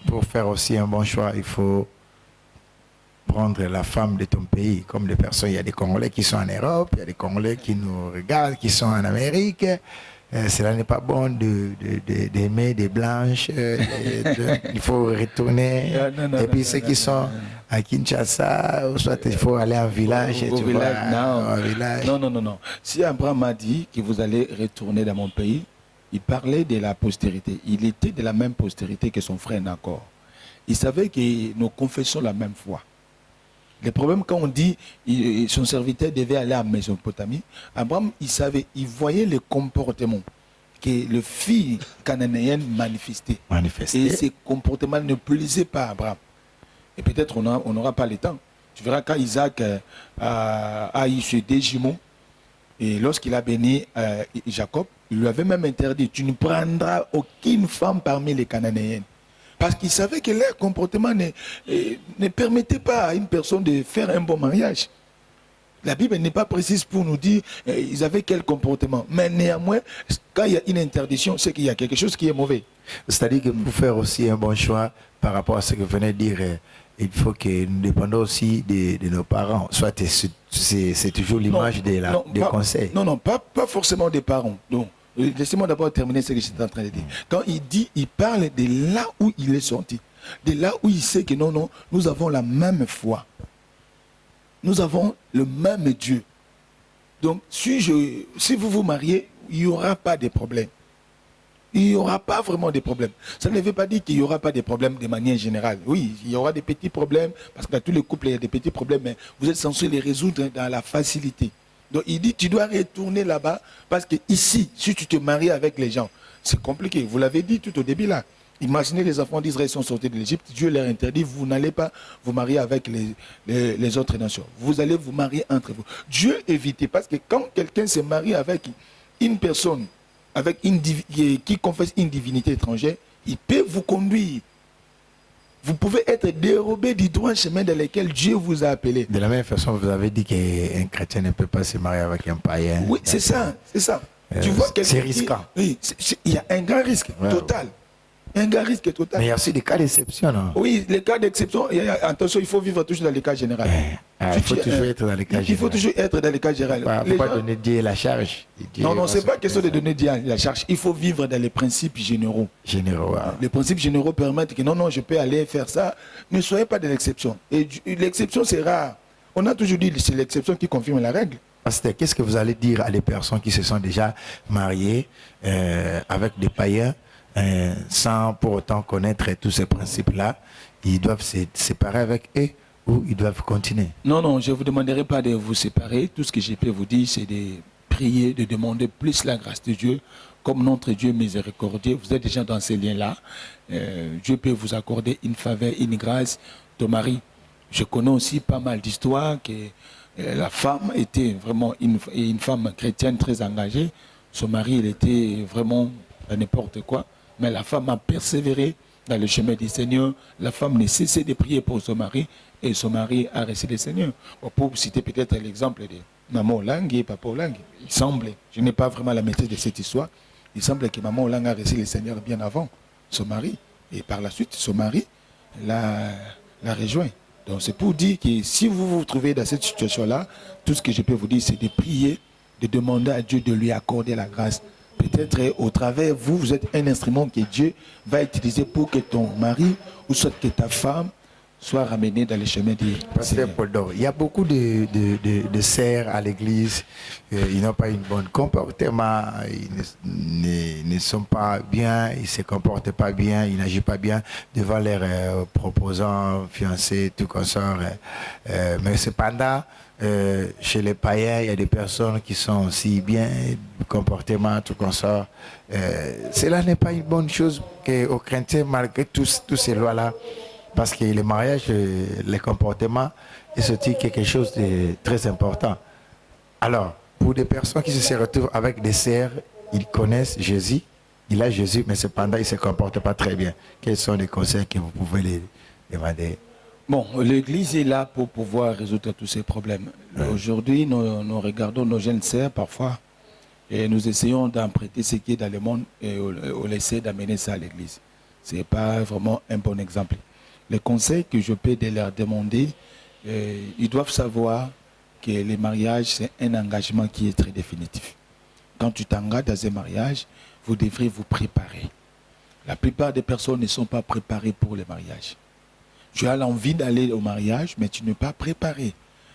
pour faire aussi un bon choix, il faut prendre la femme de ton pays. Comme des personnes, il y a des Congolais qui sont en Europe, il y a des Congolais qui nous regardent, qui sont en Amérique. Cela n'est pas bon d'aimer des blanches. Il faut retourner. Et puis ceux qui sont à Kinshasa, soit il faut aller en village. Au village, non. Si Abraham m'a dit que vous allez retourner dans mon pays, il parlait de la postérité. Il était de la même postérité que son frère Nacor. Il savait que nous confessons la même foi. Le problème, quand on dit son serviteur devait aller à Mésopotamie, Abraham, il savait, il voyait le comportement que le fils cananéen manifestait. Et ces comportements ne plaisaient pas à Abraham. Et peut-être on n'aura pas le temps. Tu verras quand Isaac a eu ses deux jumeaux, et lorsqu'il a béni Jacob, il lui avait même interdit, tu ne prendras aucune femme parmi les Cananéennes. Parce qu'il savait que leur comportement ne permettait pas à une personne de faire un bon mariage. La Bible n'est pas précise pour nous dire ils avaient quel comportement. Mais néanmoins, quand il y a une interdiction, c'est qu'il y a quelque chose qui est mauvais. C'est-à-dire que pour faire aussi un bon choix par rapport à ce que vous venez de dire, il faut que nous dépendons aussi de nos parents. Soit c'est toujours l'image des conseils. Non, pas forcément des parents. Non. Laissez-moi d'abord terminer ce que j'étais en train de dire. Quand il parle de là où il est sorti, de là où il sait que non, nous avons la même foi. Nous avons le même Dieu. Donc, si vous vous mariez, il n'y aura pas de problème. Il n'y aura pas vraiment de problème. Ça ne veut pas dire qu'il n'y aura pas de problèmes de manière générale. Oui, il y aura des petits problèmes, parce que dans tous les couples, il y a des petits problèmes, mais vous êtes censé les résoudre dans la facilité. Donc il dit, tu dois retourner là-bas, parce que ici, si tu te maries avec les gens, c'est compliqué. Vous l'avez dit tout au début là. Imaginez les enfants d'Israël sont sortis de l'Égypte, Dieu leur interdit, vous n'allez pas vous marier avec les autres nations. Vous allez vous marier entre vous. Dieu évite, parce que quand quelqu'un se marie avec une personne qui confesse une divinité étrangère, il peut vous conduire. Vous pouvez être dérobé du droit chemin dans lequel Dieu vous a appelé. De la même façon, vous avez dit qu'un chrétien ne peut pas se marier avec un païen. Oui, c'est ça. Tu vois, c'est risquant. Oui, il y a un grand risque total. Un grand risque total. Mais il y a aussi des cas d'exception, non? Oui, les cas d'exception, attention, il faut vivre toujours dans les cas généraux. Il faut toujours être dans les cas généraux. Il faut toujours être dans les cas généraux. Il ne faut pas donner Dieu la charge. Non, ce n'est pas question de donner Dieu la charge. Il faut vivre dans les principes généraux. Les principes généraux permettent que non, je peux aller faire ça. Ne soyez pas de l'exception. Et l'exception, c'est rare. On a toujours dit que c'est l'exception qui confirme la règle. Pasteur, qu'est-ce que vous allez dire à des personnes qui se sont déjà mariées avec des païens sans pour autant connaître tous ces principes-là? Ils doivent se séparer avec eux ou ils doivent continuer? Non, je ne vous demanderai pas de vous séparer. Tout ce que je peux vous dire, c'est de prier, de demander plus la grâce de Dieu, comme notre Dieu miséricordieux. Vous êtes déjà dans ces liens-là. Dieu peut vous accorder une faveur, une grâce. Ton mari, je connais aussi pas mal d'histoires que la femme était vraiment une femme chrétienne très engagée. Son mari, il était vraiment à n'importe quoi. Mais la femme a persévéré dans le chemin du Seigneur. La femme ne cessait de prier pour son mari et son mari a reçu le Seigneur. Bon, pour citer peut-être l'exemple de Maman Olang et Papa Olang, il semble, je n'ai pas vraiment la maîtrise de cette histoire, il semble que Maman Olang a reçu le Seigneur bien avant son mari. Et par la suite, son mari l'a rejoint. Donc c'est pour dire que si vous vous trouvez dans cette situation-là, tout ce que je peux vous dire, c'est de prier, de demander à Dieu de lui accorder la grâce. Peut-être au travers, vous êtes un instrument que Dieu va utiliser pour que ton mari ou soit que ta femme soit ramené dans les chemins du Pasteur Poldo, il y a beaucoup de sœurs à l'église, ils n'ont pas une bonne comportement, ils ne sont pas bien, ils ne se comportent pas bien, ils n'agissent pas bien devant leurs proposants, fiancés, tout comme ça. Mais cependant, chez les païens, il y a des personnes qui sont aussi bien, comportement, tout comme ça. Cela n'est pas une bonne chose aux chrétiens, malgré tous ces lois-là. Parce que le mariage, les comportements, est quelque chose de très important. Alors, pour des personnes qui se retrouvent avec des sœurs, ils connaissent Jésus, il a Jésus, mais cependant, ils ne se comportent pas très bien. Quels sont les conseils que vous pouvez les demander? Bon, l'Église est là pour pouvoir résoudre tous ces problèmes. Aujourd'hui, nous regardons nos jeunes sœurs parfois et nous essayons d'emprunter ce qui est dans le monde et on essaie d'amener ça à l'Église. Ce n'est pas vraiment un bon exemple. Les conseils que je peux leur demander, ils doivent savoir que le mariage, c'est un engagement qui est très définitif. Quand tu t'engages dans un mariage, vous devrez vous préparer. La plupart des personnes ne sont pas préparées pour le mariage. Tu as l'envie d'aller au mariage, mais tu n'es pas préparé.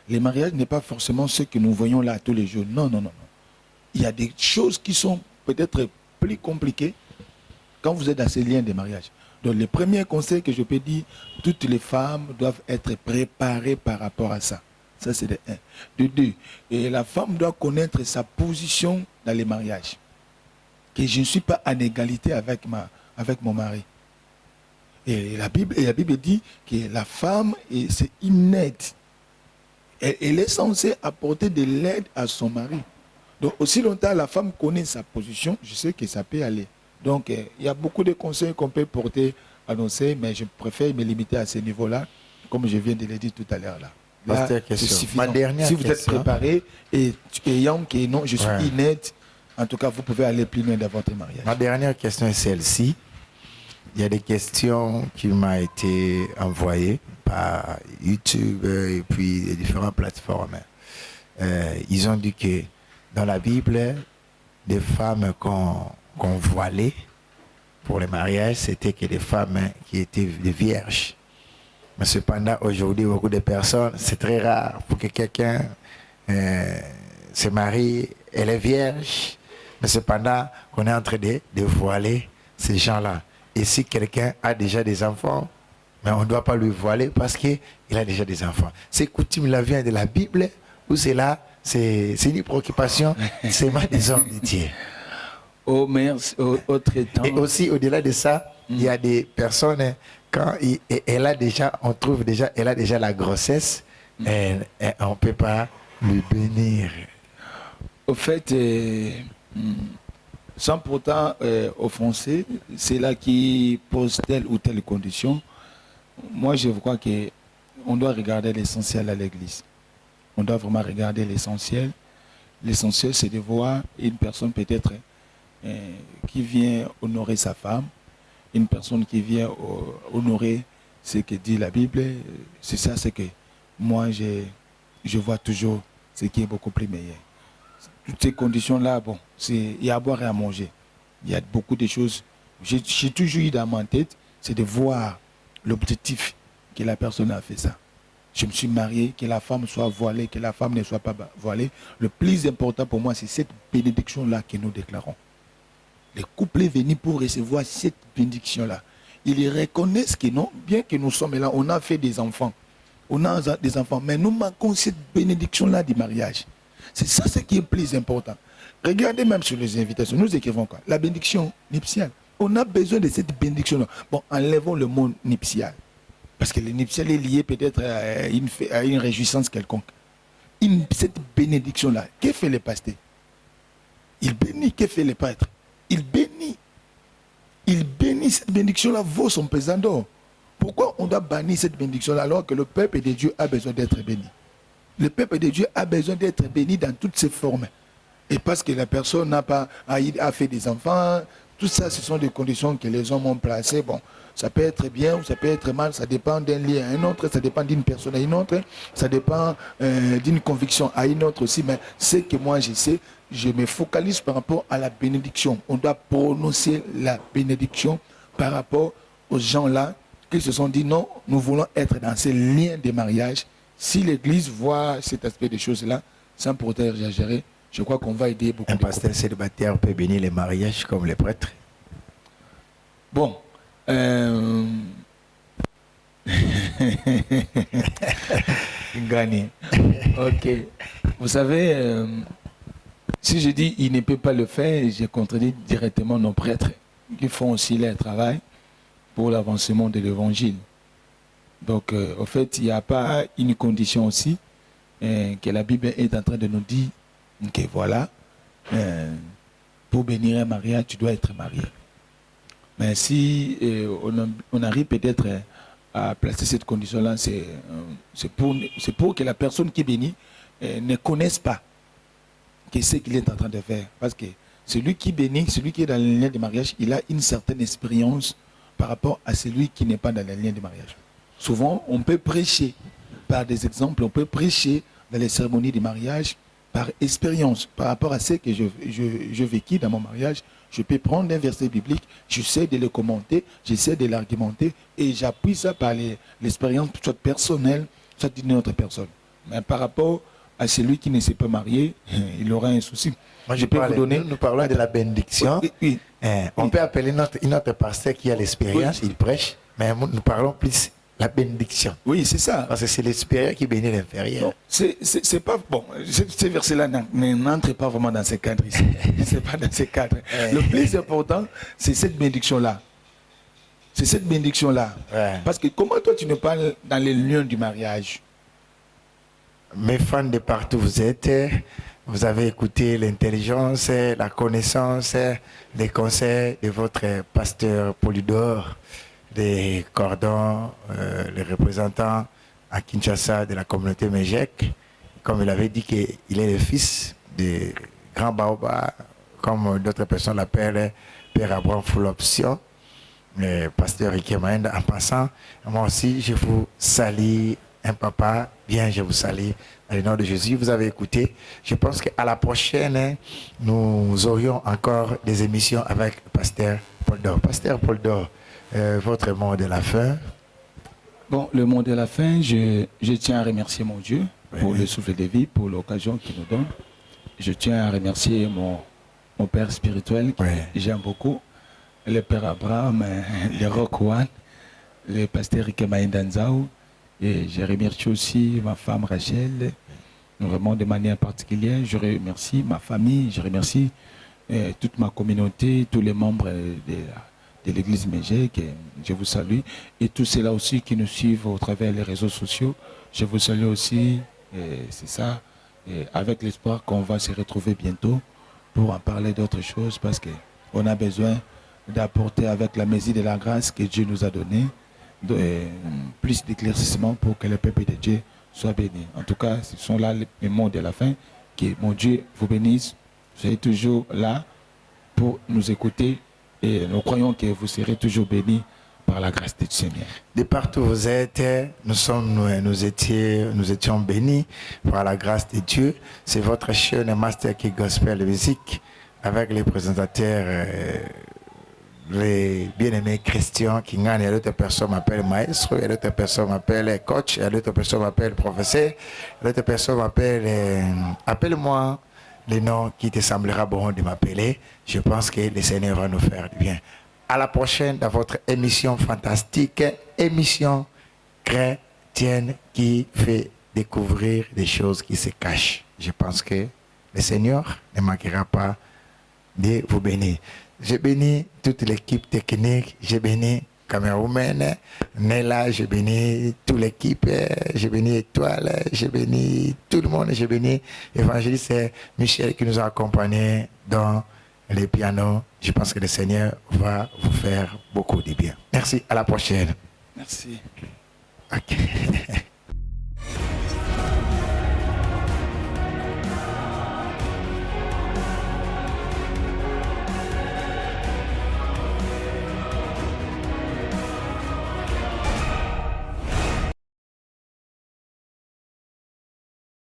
Le mariage n'est pas forcément ce que nous voyons là tous les jours. Non, non, non, non. Il y a des choses qui sont peut-être plus compliquées quand vous êtes dans ces liens de mariage. Donc, le premier conseil que je peux dire, toutes les femmes doivent être préparées par rapport à ça. Ça, c'est de un. De deux, et la femme doit connaître sa position dans les mariages. Que je ne suis pas en égalité avec mon mari. Et la Bible dit que la femme, c'est une aide. Elle est censée apporter de l'aide à son mari. Donc, aussi longtemps la femme connaît sa position, je sais que ça peut aller. Donc, il y a beaucoup de conseils qu'on peut porter, annoncer, mais je préfère me limiter à ce niveau-là, comme je viens de le dire tout à l'heure. Là, c'est suffisant. Ma dernière si vous êtes préparé et ayant que non, je suis inerte, en tout cas, vous pouvez aller plus loin dans votre mariage. Ma dernière question est celle-ci. Il y a des questions qui m'ont été envoyées par YouTube et puis les différentes plateformes. Ils ont dit que dans la Bible, des femmes qu'on voilait pour le mariage, c'était que des femmes qui étaient des vierges. Mais cependant, aujourd'hui, beaucoup de personnes, c'est très rare pour que quelqu'un se marie, elle est vierge, mais cependant, on est en train de voiler ces gens-là. Et si quelqu'un a déjà des enfants, mais on ne doit pas lui voiler parce qu'il a déjà des enfants. Ces coutumes-là viennent de la Bible ou c'est là, c'est une préoccupation, c'est mal des hommes de Dieu. Et aussi, au-delà de ça, il y a des personnes, quand elle a déjà, on trouve déjà, elle a déjà la grossesse, on ne peut pas lui bénir. Au fait, sans pourtant offenser, c'est là qui pose telle ou telle condition. Moi, je crois qu'on doit regarder l'essentiel à l'église. On doit vraiment regarder l'essentiel. L'essentiel, c'est de voir une personne peut-être qui vient honorer sa femme, une personne qui vient honorer ce que dit la Bible. C'est ça, c'est que moi, je vois toujours ce qui est beaucoup plus meilleur. Toutes ces conditions-là, bon, il y a à boire et à manger. Il y a beaucoup de choses. J'ai toujours eu dans ma tête, c'est de voir l'objectif que la personne a fait ça. Je me suis marié, que la femme soit voilée, que la femme ne soit pas voilée. Le plus important pour moi, c'est cette bénédiction-là que nous déclarons. Les couples venus pour recevoir cette bénédiction-là. Ils reconnaissent que non, bien que nous sommes là, on a fait des enfants. On a des enfants, mais nous manquons cette bénédiction-là du mariage. C'est ça ce qui est le plus important. Regardez même sur les invitations, nous écrivons quoi? La bénédiction nuptiale. On a besoin de cette bénédiction-là. Bon, enlevons le mot nuptial. Parce que le nuptial est lié peut-être à une réjouissance quelconque. Cette bénédiction-là, que fait le pasteur? Il bénit. Que fait le prêtre? Il bénit. Il bénit. Cette bénédiction-là vaut son pesant d'or. Pourquoi on doit bannir cette bénédiction-là alors que le peuple de Dieu a besoin d'être béni? Le peuple de Dieu a besoin d'être béni dans toutes ses formes. Et parce que la personne a fait des enfants, tout ça, ce sont des conditions que les hommes ont placées. Bon, ça peut être bien ou ça peut être mal, ça dépend d'un lien à un autre, ça dépend d'une personne à une autre, ça dépend d'une conviction à une autre aussi. Mais ce que moi je sais, je me focalise par rapport à la bénédiction. On doit prononcer la bénédiction par rapport aux gens-là qui se sont dit non, nous voulons être dans ces liens de mariage. Si l'Église voit cet aspect des choses-là, sans pour autant exagérer, je crois qu'on va aider beaucoup. Un pasteur célibataire peut bénir les mariages comme les prêtres. Bon. Gagné. Ok. Vous savez, si je dis il ne peut pas le faire, je contredis directement nos prêtres qui font aussi leur travail pour l'avancement de l'évangile. Donc, au fait, il n'y a pas une condition aussi que la Bible est en train de nous dire que voilà, pour bénir un mariage, tu dois être marié. Mais si on arrive peut-être à placer cette condition-là, c'est pour que la personne qui bénit ne connaisse pas ce qu'il est en train de faire. Parce que celui qui bénit, celui qui est dans le lien de mariage, il a une certaine expérience par rapport à celui qui n'est pas dans le lien de mariage. Souvent, on peut prêcher par des exemples, on peut prêcher dans les cérémonies de mariage par expérience, par rapport à ce que je vécu dans mon mariage. Je peux prendre un verset biblique, j'essaie de le commenter, j'essaie de l'argumenter et j'appuie ça par l'expérience, soit personnelle, soit d'une autre personne. Mais par rapport à celui qui ne s'est pas marié, il aura un souci. Moi, je peux vous donner. Nous parlons de la bénédiction. Oui. On peut appeler notre pasteur qui a l'expérience, il prêche, mais nous parlons plus la bénédiction. Oui, c'est ça. Parce que c'est l'expérience qui bénit l'inférieur. C'est pas bon. Ces versets-là n'entrent pas vraiment dans ces cadres ici. C'est pas dans ces cadres. Le plus important, c'est cette bénédiction-là. C'est cette bénédiction-là. Ouais. Parce que comment toi tu ne parles dans les lieux du mariage? Mes fans de partout vous êtes, vous avez écouté l'intelligence, la connaissance, les conseils de votre pasteur Polydor, des cordons, les représentants à Kinshasa de la communauté Méjec. Comme il avait dit qu'il est le fils de Grand Baoba, comme d'autres personnes l'appellent, Père Abraham Fouloption, le pasteur Riké Maïnda. En passant, moi aussi, je vous salue, un papa, bien, je vous salue. Dans le nom de Jésus, vous avez écouté. Je pense qu'à la prochaine, nous aurions encore des émissions avec le pasteur Polydor. Pasteur Polydor, votre mot de la fin. Bon, le mot de la fin, je tiens à remercier mon Dieu pour le souffle de vie, pour l'occasion qu'il nous donne. Je tiens à remercier mon père spirituel, que j'aime beaucoup, le père Abraham, le Rokwan, le pasteur Riké Maïnda Nzao. Et je remercie aussi ma femme Rachel, vraiment de manière particulière. Je remercie ma famille, je remercie toute ma communauté, tous les membres de l'église Méjec. Je vous salue. Et tous ceux-là aussi qui nous suivent au travers des réseaux sociaux, je vous salue aussi. C'est ça, et avec l'espoir qu'on va se retrouver bientôt pour en parler d'autres choses, parce qu'on a besoin d'apporter avec la mesure de la grâce que Dieu nous a donnée, plus d'éclaircissement pour que le peuple de Dieu soit béni. En tout cas, ce sont là les mots de la fin. Que mon Dieu vous bénisse. Soyez toujours là pour nous écouter et nous croyons que vous serez toujours bénis par la grâce du Seigneur. De partout où vous êtes, nous étions bénis par la grâce de Dieu. C'est votre chaîne Master Key Gospel Music avec les présentateurs les bien-aimés Christian qui gagnent. Et l'autre personne m'appelle maestro, et l'autre personne m'appelle coach, et l'autre personne m'appelle professeur, et l'autre personne m'appelle appelle-moi le nom qui te semblera bon de m'appeler. Je pense que le Seigneur va nous faire du bien. À la prochaine dans votre émission fantastique, émission chrétienne qui fait découvrir des choses qui se cachent. Je pense que le Seigneur ne manquera pas de vous bénir. Je bénis toute l'équipe technique, je bénis caméraman, Nella, je bénis toute l'équipe, je bénis Étoile, je bénis tout le monde, je bénis évangéliste Michel qui nous a accompagnés dans les pianos. Je pense que le Seigneur va vous faire beaucoup de bien. Merci, à la prochaine. Merci. Ok.